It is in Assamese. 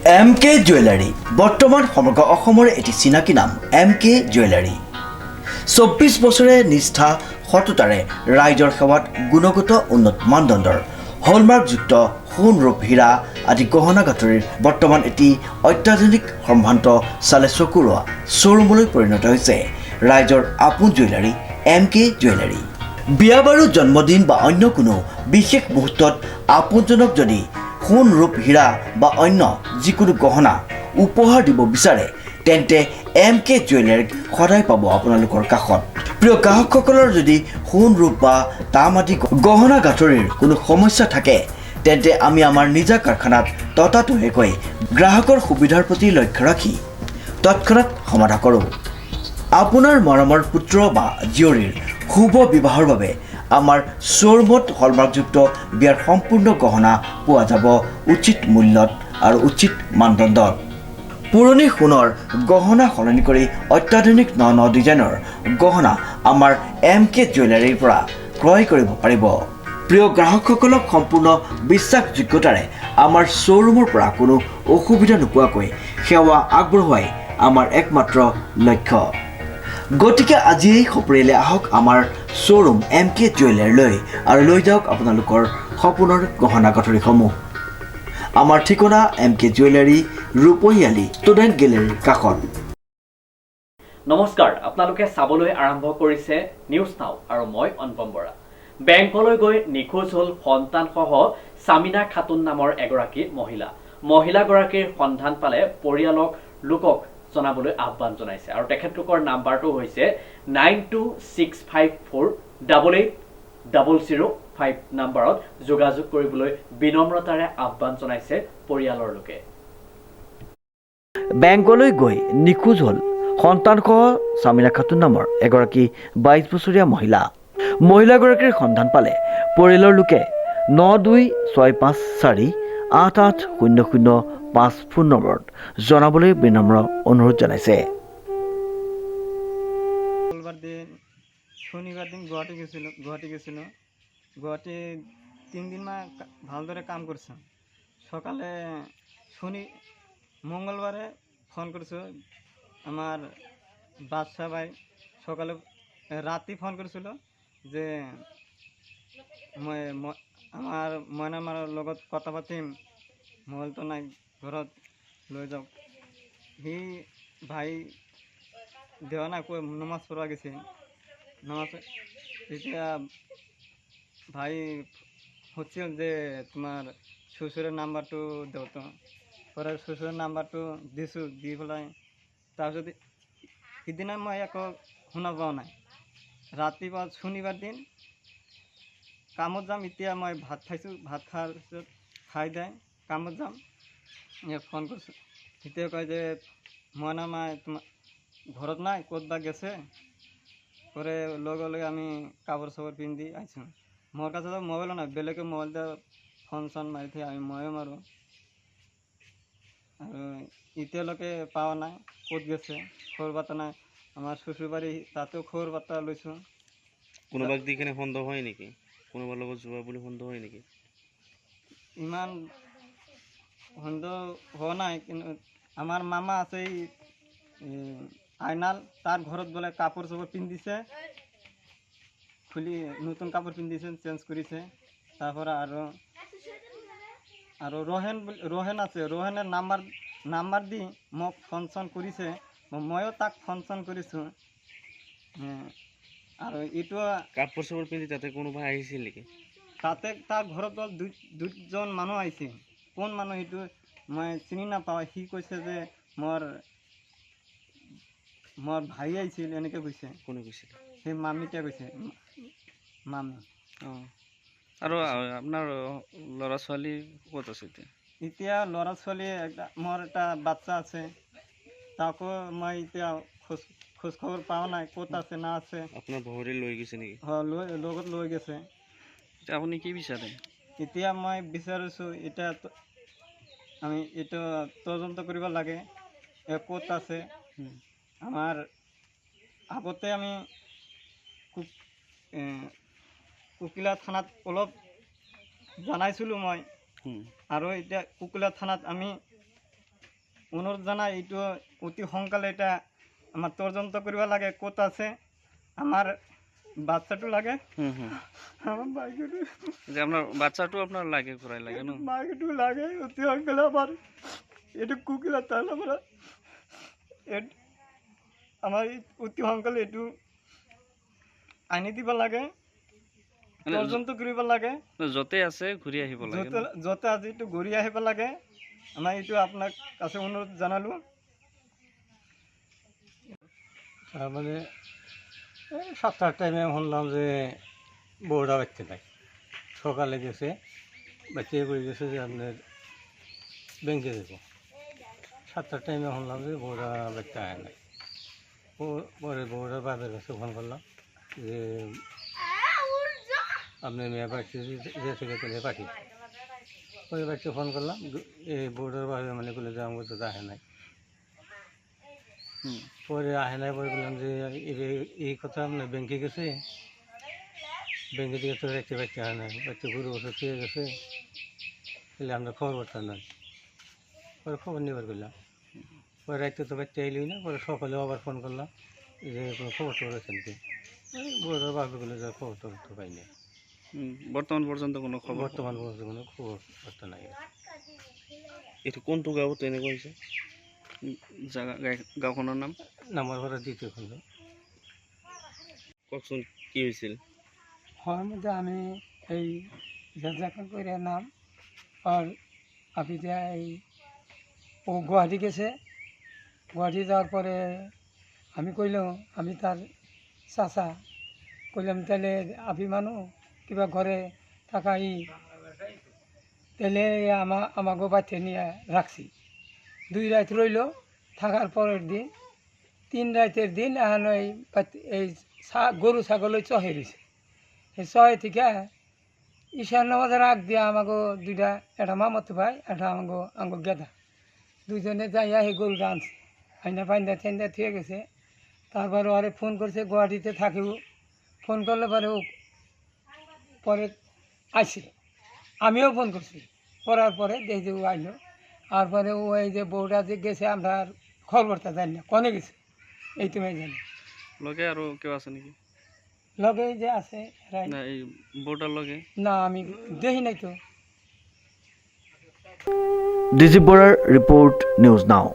MK জুৱেলাৰী বৰ্তমান সমগ্ৰ অসমৰ এটি চিনাকি নাম MK জুৱেলাৰী 24 বছৰে নিষ্ঠা সততাৰে ৰাইজৰ সেৱাত গুণগত উন্নত মানদণ্ডৰ হলমাৰ্কযুক্ত সোণ ৰূপ হীৰা আদি গহনা গাঁথৰিৰ বৰ্তমান এটি অত্যাধুনিক সম্ভ্ৰান্ত চালে চকুৰোৱা শ্ব'ৰুমলৈ পৰিণত হৈছে ৰাইজৰ আপোন জুৱেলাৰী MK জুৱেলাৰী। বিয়া বাৰু জন্মদিন বা অন্য কোনো বিশেষ মুহূৰ্তত আপোনজনক যদি সোণ ৰূপ হীৰা বা অন্য যিকোনো গহনা উপহাৰ দিব বিচাৰে তেন্তে MK জুৱেলাৰীক সদায় পাব আপোনালোকৰ কাষত। প্ৰিয় গ্ৰাহকসকলৰ যদি সোণ ৰূপ বা তাম আদি গহনা গাঁথৰিৰ কোনো সমস্যা থাকে তেন্তে আমি আমাৰ নিজা কাৰখানাত ততাতৈয়াকৈ গ্ৰাহকৰ সুবিধাৰ প্ৰতি লক্ষ্য ৰাখি তৎক্ষণাত সমাধা কৰোঁ। আপোনাৰ মৰমৰ পুত্ৰ বা জীয়ৰীৰ শুভ বিবাহৰ বাবে আমাৰ শ্ব'ৰুমত হলমাৰ্কযুক্ত বিয়াৰ সম্পূৰ্ণ গহনা পোৱা যাব উচিত মূল্যত আৰু উচিত মানদণ্ডত। পুৰণি সোণৰ গহনা সলনি কৰি অত্যাধুনিক ন ডিজাইনৰ গহনা আমাৰ MK জুৱেলাৰীৰ পৰা ক্ৰয় কৰিব পাৰিব। প্ৰিয় গ্ৰাহকসকলক সম্পূৰ্ণ বিশ্বাসযোগ্যতাৰে আমাৰ শ্ব'ৰুমৰ পৰা কোনো অসুবিধা নোপোৱাকৈ সেৱা আগবঢ়োৱাই আমাৰ একমাত্ৰ লক্ষ্য। গতিকে আজিয়েই সপৰিয়ালে আহক আমাৰ শ্ব'ৰুম MK জুৱেলাৰীলৈ আৰু লৈ যাওক আপোনালোকৰ সপোনৰ গহনা গাঁথৰিসমূহ। আমাৰ ঠিকনা MK জুৱেলাৰী ৰূপহীয়ালি ষ্টুডেণ্ট গেলেৰীৰ কাষত। নমস্কাৰ, আপোনালোকে চাবলৈ আৰম্ভ কৰিছে নিউজ নাও আৰু মই অনুপম বৰা। বেংকলৈ গৈ নিখোজ হ'ল সন্তানসহ সামিনা খাতুন নামৰ এগৰাকী মহিলাগৰাকীৰ সন্ধান পালে পৰিয়ালক লোকক জনাবলৈ আহ্বান জনাইছে আৰু তেখেতলোকৰ নাম্বাৰটো হৈছে 9265488005 নাম্বাৰত যোগাযোগ কৰিবলৈ বিনম্ৰতাৰে আহ্বান জনাইছে পৰিয়ালৰ লোকে। বেংকলৈ গৈ নিখোজ হ'ল সন্তানসহ সামিনা খাতুন নামৰ এগৰাকী 22 বছৰীয়া মহিলাগৰাকীৰ সন্ধান পালে পৰিয়ালৰ লোকে 9265488005 ফোন নম্বৰত জনাবলৈ বিনম্ৰ অনুৰোধ জনাইছে। শনিবাৰ দিন গুৱাহাটী গেছিলো গুৱাহাটী 3 দিন মান ভালদৰে কাম করছিলাম। সকালে মঙ্গলবারে ফোন করছো আমার বাদশা ভাই, সকালে রাতে ফোন করেছিল যে আমার ময়নামার লগত কথা পাতিম, মোবাইল তো নাই ঘৰত লৈ যাওক। সি ভাই দেওয়া না নমাজ পড়া গেছে, নমাজ এতিয়া ভাই হচ্ছিল যে তোমার শ্বশুরের নাম্বারটো দেও তো। পরে শ্বশুরের নাম্বারটো দিছোঁ, দি পেলাই তাৰপিছত সিদিনা মই একো শুনা পোৱা নাই। ৰাতিপুৱা শনিবাৰ দিন কামত যাম, এতিয়া মই ভাত খাইছোঁ, ভাত খোৱাৰ পিছত খাই দাই কামত যাম, ফোন কৰিছোঁ। তেতিয়া কয় যে ময়না তোমাৰ ঘৰত নাই, ক'ত বা গেছে। পরে লগে আমি কাপড় চাপড় পিন্ধি আইছোঁ। মোর কাছে তো মোবাইলও নাই, বেলেগে মোবাইল দিয়ে ফোন চোন মাৰি থৈ আমি ময়ো মাৰোঁ। আৰু এতিয়ালৈকে পাওয়া নাই, ক'ত গেছে খবৰ বাৰ্তা নাই। আমাৰ শ্বশুৰবাড়ি তাতেও খবৰ বাৰ্তা লৈছোঁ। কোনোবাক দি কেনে সন্দেহ হয় নেকি? কোনোবাৰ লগত যোৱা বুলি সন্দেহ হয় নেকি? ইমান সন্দেহ হোৱা নাই, কিন্তু আমাৰ মামা আছে এই আইনাল, তাৰ ঘৰত বোলে কাপড় চাপড় পিন্ধিছে, খুলি নতুন কাপড় পিন্ধিছে, চেঞ্জ কৰেছে। তাৰপৰে আৰু ৰোহেন আছে, ৰোহেনেৰ নাম্বাৰ দি মোক ফোন চোন কৰিছে, ময়ো তাক ফোন চোন কৰিছোঁ। আৰু এইটো কাপোৰ চাপোৰ পিন্ধি তাতে কোনোবা আহিছিল নেকি? তাতে তাৰ ঘৰত দুজন মানুহ আহিছে। কোন মানুহ সেইটো মই চিনি নাপাওঁ। সি কৈছে যে মোৰ ভাই আহিছিল, এনেকৈ কৈছে। কোনে কৈছিল? সেই মামীকে কৈছে, মামী। অঁ, আৰু আপোনাৰ ল'ৰা ছোৱালী ক'ত আছে এতিয়া? এতিয়া ল'ৰা ছোৱালী মোৰ এটা বাচ্চা আছে, তাকো মই এতিয়া খোজ খবৰ পোৱা নাই, ক'ত আছে না আছে। আপোনাৰ ভৰি লৈ গৈছে নেকি? লগত লৈ গৈছে। এতিয়া আপুনি কি বিচাৰে? এতিয়া মই বিচাৰিছোঁ, এতিয়া আমি এইটো তদন্ত কৰিব লাগে, ক'ত আছে। আমাৰ আগতে আমি কুকিলা থানাত অলপ জনাইছিলোঁ মই, আৰু এতিয়া কুকিলা থানাত আমি অনুৰোধ জনাই এইটো অতি সোনকালে এটা আমাৰ তদন্ত কৰিব লাগে, ক'ত আছে আমাৰ বাচ্চাটো লাগে, আমার বাইকেটু যে আপনার বাচ্চাটো আপনার লাগে ঘুরাই লাগে না বাইকেটু লাগে অতি সোনকালে আমার এটু কুকিলা তাহলে আমরা আমার অতি সোনকালে এইটো আনি দিব লাগে, তদন্ত কৰিব লাগে, য'তে আছে ঘূৰি আহিব লাগে য'তে য'তে আজি এইটো ঘূৰি আহিব লাগে। আমাৰ এইটো আপোনাক কাছে অনুৰোধ জনালো। মানে এই 7টার টাইমে শুনলাম যে বউরা বাচ্চা নাই, সকালে গেছে বাচ্চা করে গেছে যে আপনার ব্যাংকে যাবো। 7টার টাইমে শুনলাম যে বউরা বাচ্চা আয় নাই। পরে বউরার বাপের কাছে ফোন করলাম যে আপনার মেয়ে বাচ্চা যে থেকে তুলে পাঠিয়ে, ওই বাচ্চা ফোন করলাম, এই বউরার বাপে মানে বলে যে আমার তো আহে নাই। পরে আহে নাই, পরে বললাম যে এই কথা আপনার ব্যাংকে গেছে, ব্যাংকে থেকে তো রাখতে বাচ্চা হয় না, বাচ্চা গরু বছর খেয়ে গেছে, তাহলে আপনার খবর করতাম না। পরে খবর নেবার করলাম, পরে রাখতে তো বাচ্চা এলোই না। পরে সকালে আবার ফোন করলাম যে কোনো খবর টবর আছেন কি, বউরা বাপে বলে যে খবর টবর তো পাইনি। বর্তমান পর্যন্ত কোনো খবর বর্তমান পর্যন্ত কোনো খবর বার্তা নাই। এটা কোনটো গাঁৱত এনেকুৱা হৈছে জাগা গাঁওখনৰ নাম নামার পরে দ্বিতীয় খন্ড। কওকচোন কি হৈছিল? হওয়ার মধ্যে আমি এই জাকা করে নাম আর আপনি এই ও গুয়াহাটি গেছে, গুয়াহাটি যাওয়ার পরে আমি কইলাম, আমি তার চাচা কইলাম তাহলে আপনি মানু কিবা ঘরে থাকা তাহলে আমাকে বাচ্চা নিয়ে রাখছি। 2 রাত রইল, থাকার পরের দিন 3 রাতের দিন এখন এই গরু ছাগল চহে রয়েছে। এই চহে থেকে ঈশান নামাজের আগ দিয়ে আমাকে দুইটা, একটা মামাতো ভাই, একটা আমাকে গেদা, দুইজনে যাইয়া সেই গরুটা আনছে, আইনা পাইন্দা ঠাইন্দা থুয়ে গেছে। তারপরে ওরে ফোন করছে, গুয়াহাটিতে থাকিও, ফোন করলে পরে ও পরে আইছিল, আমিও ফোন করছি, করার পরে দেখি ও আইলো। আর পরে ও এই যে বউটা যে গেছে আমরা আর খবরটা জানি না কনে গেছে, এই তুমি জানি। লগে আৰু কেউ আছে নেকি? লগে যে আছে এৰাই। না এই বউটাৰ লগে না আমি দেখি নাই তো। ডিজি বৰাৰ ৰিপৰ্ট নিউজ নাও।